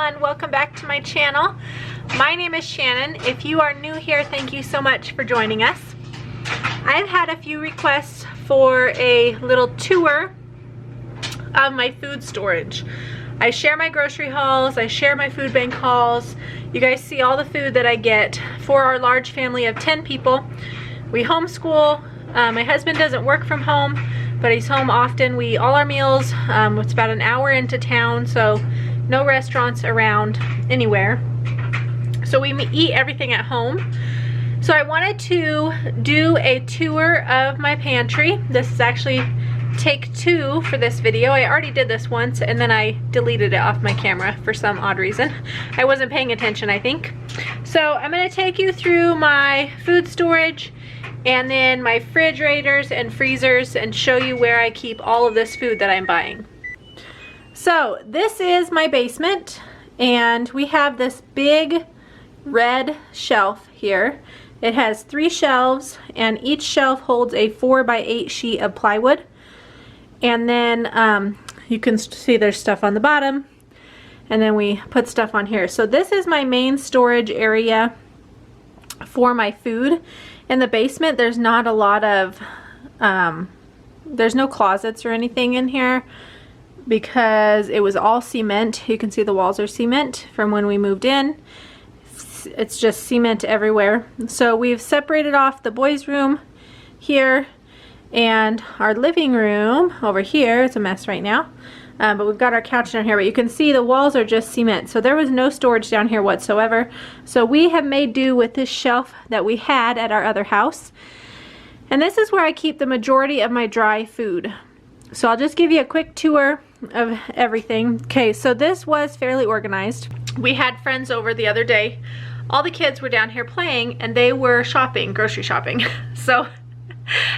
everyone, welcome back to my channel. My name is Shannon. If you are new here, thank you so much for joining us. I've had a few requests for a little tour of my food storage. I share my grocery hauls, I share my food bank hauls. You guys see all the food that I get for our large family of 10 people. We homeschool. My husband doesn't work from home, but he's home often. We eat all our meals. It's about an hour into town, so no restaurants around anywhere. So we eat everything at home. So I wanted to do a tour of my pantry. This is actually take 2 for this video. I already did this once and then I deleted it off my camera for some odd reason. I wasn't paying attention, I think. So I'm gonna take you through my food storage and then my refrigerators and freezers and show you where I keep all of this food that I'm buying. So this is my basement and we have this big red shelf here. It has 3 shelves and each shelf holds a 4x8 sheet of plywood. And then you can see there's stuff on the bottom and then we put stuff on here. So this is my main storage area for my food. In the basement there's not a lot of, there's no closets or anything in here because it was all cement. You can see the walls are cement from when we moved in. It's just cement everywhere. So we've separated off the boys' room here and our living room over here. It's a mess right now, but we've got our couch down here, but you can see the walls are just cement. So there was no storage down here whatsoever. So we have made do with this shelf that we had at our other house. And this is where I keep the majority of my dry food. So I'll just give you a quick tour of everything. Okay, so this was fairly organized. We had friends over the other day. All the kids were down here playing and they were shopping, grocery shopping. So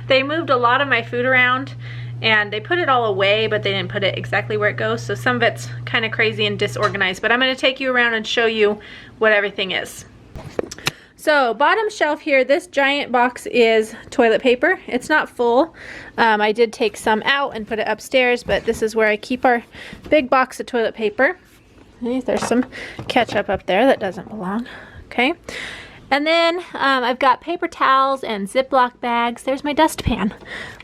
they moved a lot of my food around and they put it all away, but they didn't put it exactly where it goes. So some of it's kind of crazy and disorganized, but I'm gonna take you around and show you what everything is. So bottom shelf here, this giant box is toilet paper. It's not full. I did take some out and put it upstairs, but this is where I keep our big box of toilet paper. Okay, there's some ketchup up there that doesn't belong. Okay. And then I've got paper towels and Ziploc bags. There's my dustpan.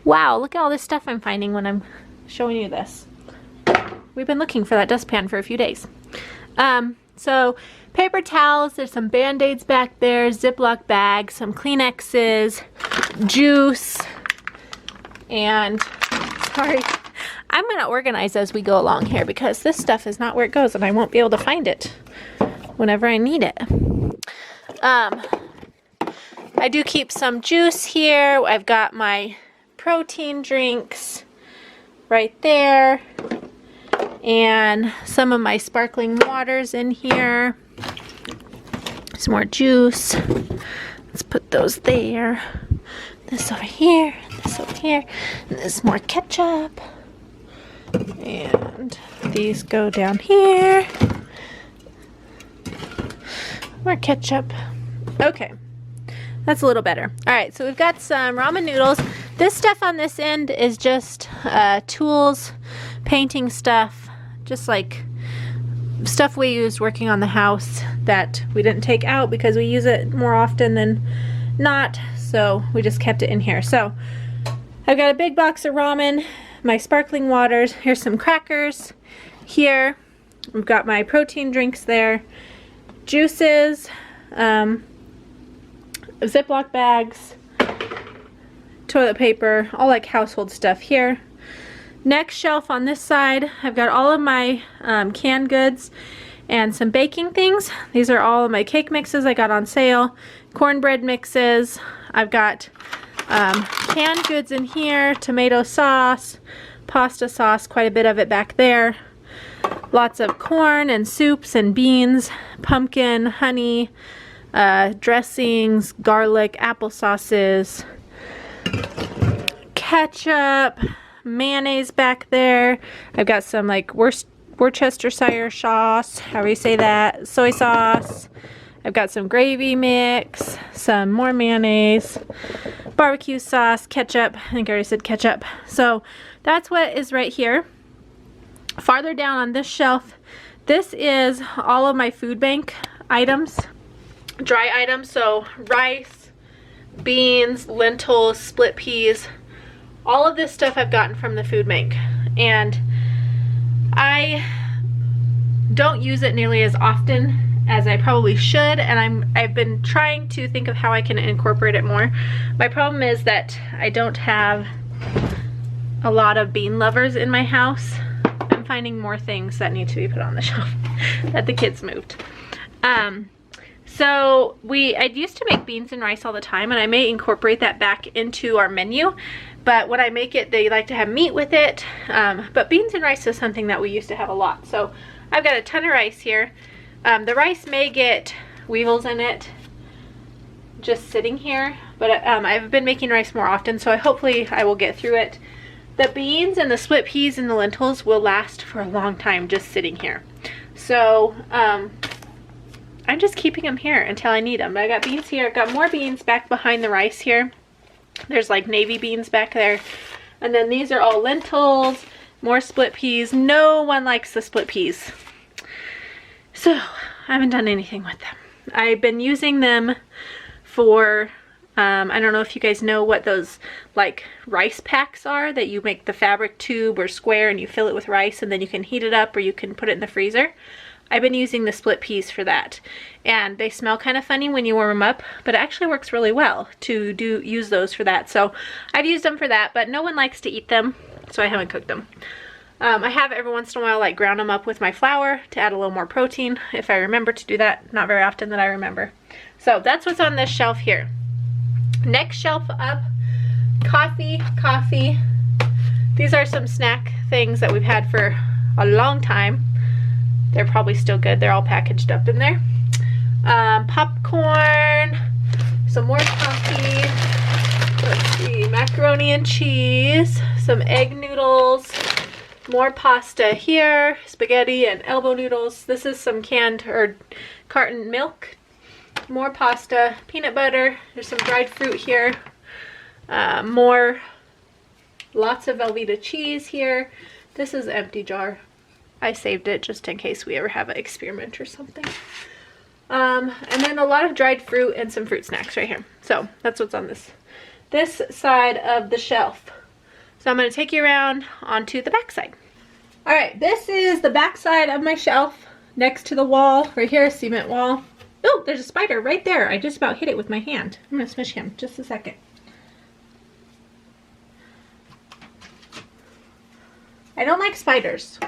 Wow, look at all this stuff I'm finding when I'm showing you this. We've been looking for that dustpan for a few days. So paper towels, there's some Band-Aids back there, Ziploc bags, some Kleenexes, juice, and sorry, I'm gonna organize as we go along here because this stuff is not where it goes and I won't be able to find it whenever I need it. I do keep some juice here. I've got my protein drinks right there and some of my sparkling waters in here. Some more juice. Let's put those there. This over here, this over here, and this more ketchup. And these go down here. More ketchup. Okay, that's a little better. All right, so we've got some ramen noodles. This stuff on this end is just tools, painting stuff, just like stuff we used working on the house that we didn't take out because we use it more often than not, so we just kept it in here. So I've got a big box of ramen, my sparkling waters, here's some crackers here, we've got my protein drinks there, juices, Ziploc bags, toilet paper, all like household stuff here. Next shelf on this side, I've got all of my canned goods and some baking things. These are all of my cake mixes I got on sale, cornbread mixes. I've got canned goods in here, tomato sauce, pasta sauce, quite a bit of it back there. Lots of corn and soups and beans, pumpkin, honey, dressings, garlic, apple sauces, ketchup, mayonnaise back there. I've got some like Worcestershire sauce, however you say that, soy sauce. I've got some gravy mix, some more mayonnaise, barbecue sauce, ketchup. I think I already said ketchup. So that's what is right here. Farther down on this shelf, This is all of my food bank items, dry items, so rice, beans, lentils, split peas, all of this stuff I've gotten from the food bank. And I don't use it nearly as often as I probably should, and I've been trying to think of how I can incorporate it more. My problem is that I don't have a lot of bean lovers in my house. I'm finding more things that need to be put on the shelf that the kids moved. So I used to make beans and rice all the time, and I may incorporate that back into our menu. But when I make it, they like to have meat with it. But beans and rice is something that we used to have a lot. So I've got a ton of rice here. The rice may get weevils in it just sitting here, but I've been making rice more often, so hopefully I will get through it. The beans and the split peas and the lentils will last for a long time just sitting here. So I'm just keeping them here until I need them. I got beans here. I've got more beans back behind the rice here. There's like navy beans back there. And then these are all lentils, more split peas. No one likes the split peas. So I haven't done anything with them. I've been using them for, I don't know if you guys know what those like rice packs are, that you make the fabric tube or square and you fill it with rice and then you can heat it up or you can put it in the freezer. I've been using the split peas for that, and they smell kind of funny when you warm them up, but it actually works really well to use those for that. So I've used them for that, but no one likes to eat them, so I haven't cooked them. I have every once in a while like ground them up with my flour to add a little more protein if I remember to do that. Not very often that I remember. So that's what's on this shelf here. Next shelf up, coffee. These are some snack things that we've had for a long time. They're probably still good. They're all packaged up in there. Popcorn, some more coffee. Let's see, macaroni and cheese, some egg noodles, more pasta here, spaghetti and elbow noodles. This is some canned or carton milk, more pasta, peanut butter. There's some dried fruit here. Lots of Velveeta cheese here. This is an empty jar. I saved it just in case we ever have an experiment or something. And then a lot of dried fruit and some fruit snacks right here. So that's what's on this side of the shelf. So I'm going to take you around onto the back side. All right, this is the back side of my shelf next to the wall. Right here, cement wall. Oh, there's a spider right there. I just about hit it with my hand. I'm going to smush him just a second. I don't like spiders.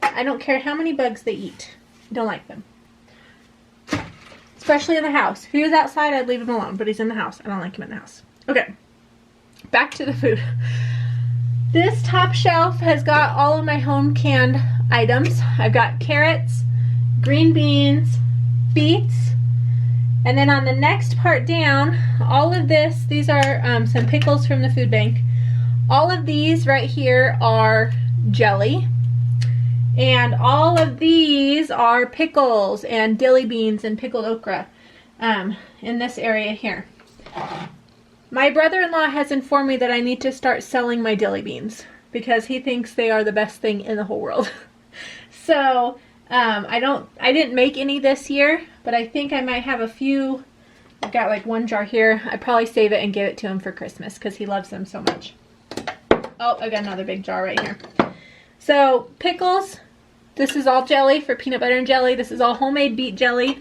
I don't care how many bugs they eat. I don't like them. Especially in the house. If he was outside, I'd leave him alone, but he's in the house. I don't like him in the house. Okay, back to the food. This top shelf has got all of my home canned items. I've got carrots, green beans, beets, and then on the next part down, all of this, these are some pickles from the food bank. All of these right here are jelly. And all of these are pickles and dilly beans and pickled okra in this area here. My brother-in-law has informed me that I need to start selling my dilly beans because he thinks they are the best thing in the whole world. So I didn't make any this year, but I think I might have a few. I've got like one jar here. I'd probably save it and give it to him for Christmas because he loves them so much. Oh, I got another big jar right here. So pickles, this is all jelly for peanut butter and jelly. This is all homemade beet jelly.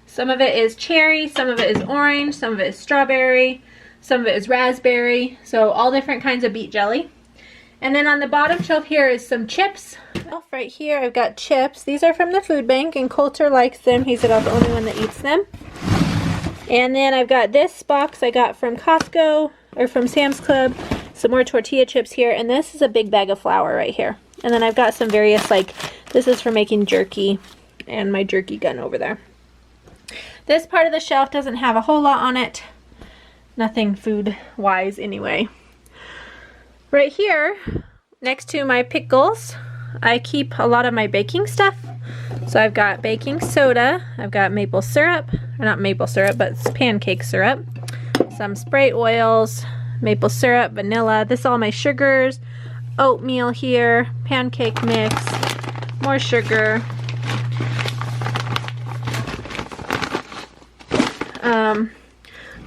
Some of it is cherry, some of it is orange, some of it is strawberry, some of it is raspberry. So all different kinds of beet jelly. And then on the bottom shelf here is some chips. Right here I've got chips. These are from the food bank and Kolter likes them. He's about the only one that eats them. And then I've got this box I got from Costco or from Sam's Club. Some more tortilla chips here, and this is a big bag of flour right here. And then I've got some various, like, this is for making jerky, and my jerky gun over there. This part of the shelf doesn't have a whole lot on it. Nothing food-wise anyway. Right here, next to my pickles, I keep a lot of my baking stuff. So I've got baking soda, I've got maple syrup, or not maple syrup, but it's pancake syrup, some spray oils, maple syrup, vanilla. This is all my sugars, oatmeal here, pancake mix, more sugar,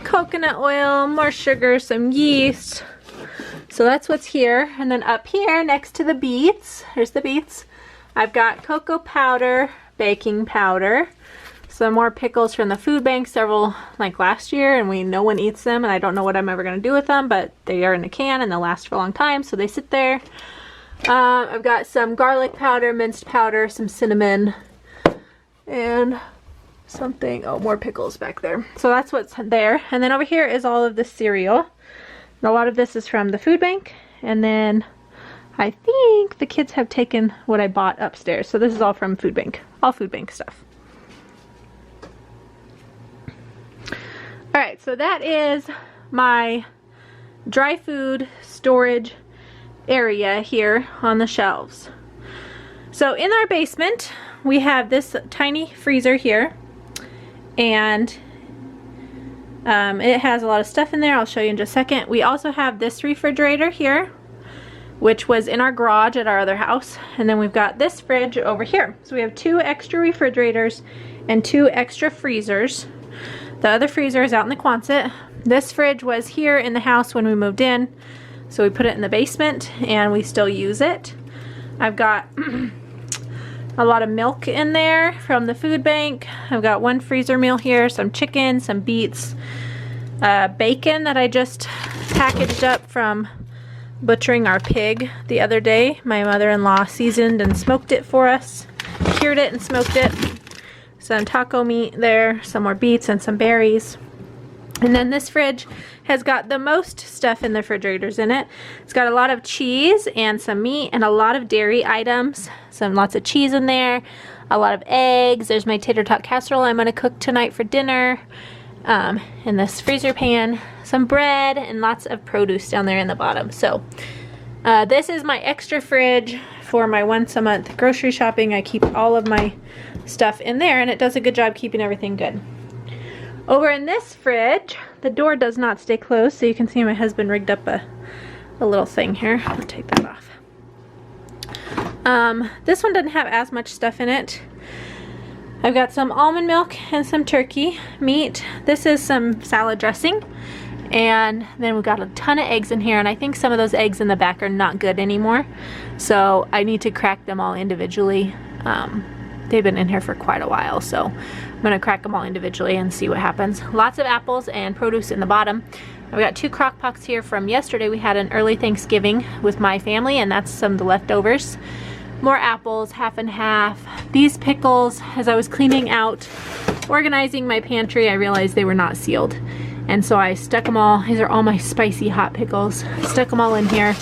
coconut oil, more sugar, some yeast. So that's what's here. And then up here next to the beets, here's the beets, I've got cocoa powder, baking powder, some more pickles from the food bank, several like last year, and no one eats them, and I don't know what I'm ever going to do with them, but they are in a can and they'll last for a long time, so they sit there. I've got some garlic powder, minced powder, some cinnamon, and something, oh, more pickles back there. So that's what's there. And then over here is all of the cereal. And a lot of this is from the food bank, and then I think the kids have taken what I bought upstairs. So this is all from food bank, all food bank stuff. All right, so that is my dry food storage area here on the shelves. So in our basement, we have this tiny freezer here, and it has a lot of stuff in there. I'll show you in just a second. We also have this refrigerator here, which was in our garage at our other house, and then we've got this fridge over here. So we have 2 extra refrigerators and 2 extra freezers. The other freezer is out in the Quonset. This fridge was here in the house when we moved in, so we put it in the basement and we still use it. I've got a lot of milk in there from the food bank. I've got 1 freezer meal here, some chicken, some beets, bacon that I just packaged up from butchering our pig the other day. My mother-in-law seasoned and smoked it for us, cured it and smoked it. Some taco meat there, some more beets and some berries. And then this fridge has got the most stuff in the refrigerators in it. It's got a lot of cheese and some meat and a lot of dairy items. Lots of cheese in there, a lot of eggs. There's my tater tot casserole I'm gonna cook tonight for dinner. In this freezer pan, some bread, and lots of produce down there in the bottom. So this is my extra fridge for my once a month grocery shopping. I keep all of my stuff in there, and it does a good job keeping everything good. Over in this fridge, the door does not stay closed, so you can see my husband rigged up a little thing here. I'll take that off. This one doesn't have as much stuff in it. I've got some almond milk and some turkey meat. This is some salad dressing. And then we've got a ton of eggs in here, and I think some of those eggs in the back are not good anymore. So I need to crack them all individually. They've been in here for quite a while, so I'm gonna crack them all individually and see what happens. Lots of apples and produce in the bottom. I've got 2 crock pots here from yesterday. We had an early Thanksgiving with my family, and that's some of the leftovers. More apples, half and half. These pickles, as I was cleaning out, organizing my pantry, I realized they were not sealed. And so I stuck them all, these are all my spicy hot pickles, stuck them all in here,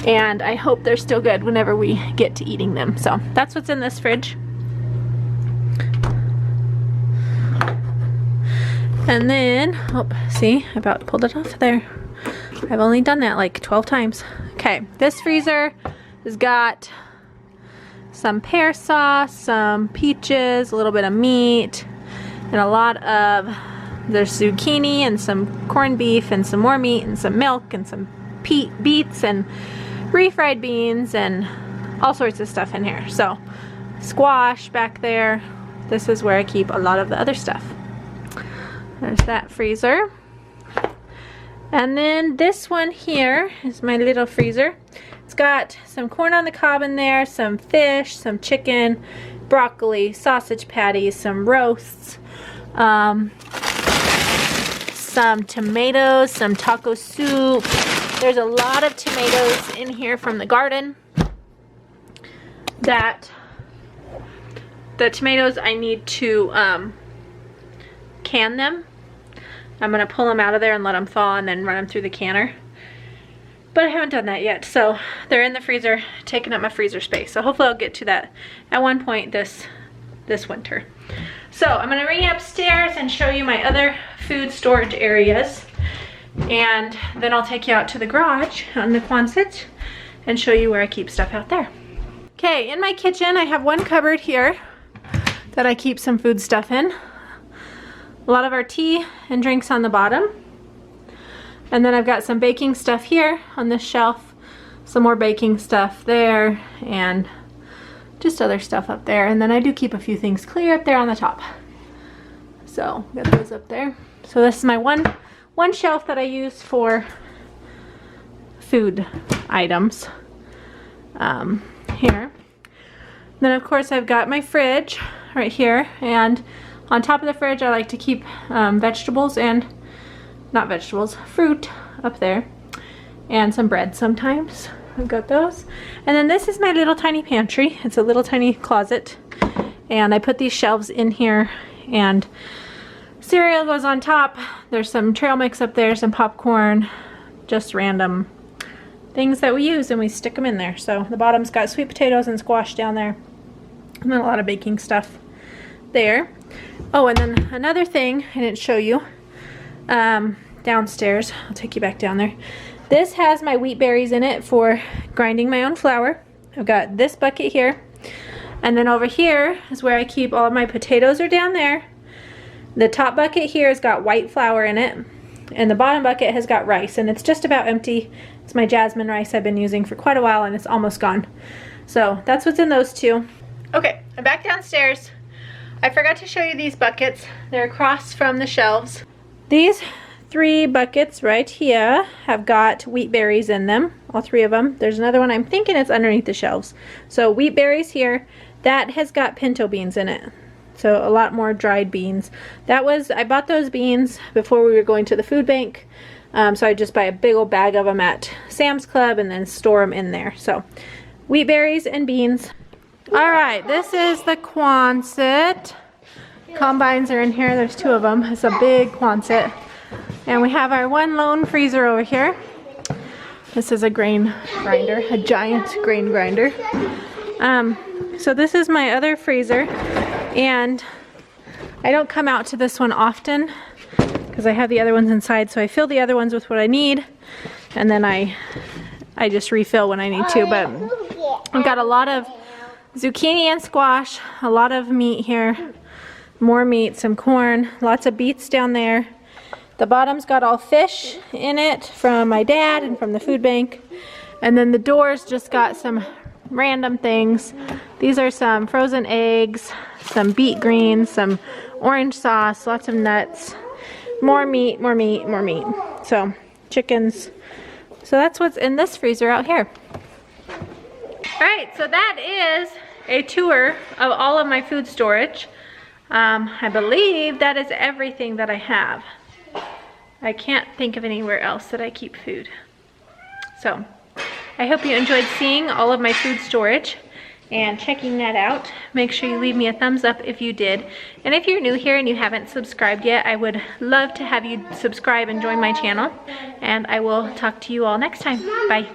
and I hope they're still good whenever we get to eating them. So that's what's in this fridge. And then, oh, see, I about pulled it off there. I've only done that like 12 times. Okay, this freezer has got some pear sauce, some peaches, a little bit of meat, and a lot of, there's zucchini and some corned beef and some more meat and some milk and some beets and refried beans and all sorts of stuff in here. So squash back there. This is where I keep a lot of the other stuff. There's that freezer. And then this one here is my little freezer. It's got some corn on the cob in there, some fish, some chicken, broccoli, sausage patties, some roasts, some tomatoes, some taco soup. There's a lot of tomatoes in here from the garden. The tomatoes I need to can them. I'm gonna pull them out of there and let them thaw and then run them through the canner. But I haven't done that yet, so they're in the freezer, taking up my freezer space. So hopefully I'll get to that at one point this winter. So I'm gonna bring you upstairs and show you my other food storage areas. And then I'll take you out to the garage on the Quonset and show you where I keep stuff out there. Okay, in my kitchen I have one cupboard here that I keep some food stuff in. A lot of our tea and drinks on the bottom. And then I've got some baking stuff here on this shelf, some more baking stuff there, and just other stuff up there. And then I do keep a few things clear up there on the top. So got those up there. So this is my one shelf that I use for food items. Here. Then of course I've got my fridge right here, and on top of the fridge I like to keep vegetables and, not vegetables, fruit up there, and some bread sometimes. I've got those. And then this is my little tiny pantry. It's a little tiny closet, and I put these shelves in here, and cereal goes on top. There's some trail mix up there, some popcorn, just random things that we use, and we stick them in there. So the bottom's got sweet potatoes and squash down there, and then a lot of baking stuff there. Oh, and then another thing I didn't show you, downstairs, I'll take you back down there. This has my wheat berries in it for grinding my own flour. I've got this bucket here, and then over here is where I keep all of my potatoes are down there. The top bucket here has got white flour in it, and the bottom bucket has got rice, and it's just about empty. It's my jasmine rice I've been using for quite a while, and it's almost gone. So that's what's in those two. Okay, I'm back downstairs. I forgot to show you these buckets. They're across from the shelves. These 3 buckets right here have got wheat berries in them, all 3 of them. There's another one I'm thinking it's underneath the shelves. So wheat berries here, that has got pinto beans in it. So a lot more dried beans. I bought those beans before we were going to the food bank. So I just buy a big old bag of them at Sam's Club and then store them in there. So wheat berries and beans. All right, this is the Quonset. Combines are in here. There's 2 of them. It's a big Quonset. And we have our one lone freezer over here. This is a grain grinder, a giant grain grinder. So this is my other freezer, and I don't come out to this one often because I have the other ones inside, so I fill the other ones with what I need, and then I just refill when I need to. But I've got a lot of zucchini and squash, a lot of meat here, more meat, some corn, lots of beets down there. The bottom's got all fish in it from my dad and from the food bank. And then the door's just got some random things. These are some frozen eggs, some beet greens, some orange sauce, lots of nuts, more meat, more meat, more meat. So chickens. So that's what's in this freezer out here. All right, so that is a tour of all of my food storage. I believe that is everything that I have. I can't think of anywhere else that I keep food. So I hope you enjoyed seeing all of my food storage and checking that out. Make sure you leave me a thumbs up if you did. And if you're new here and you haven't subscribed yet, I would love to have you subscribe and join my channel. And I will talk to you all next time. Bye.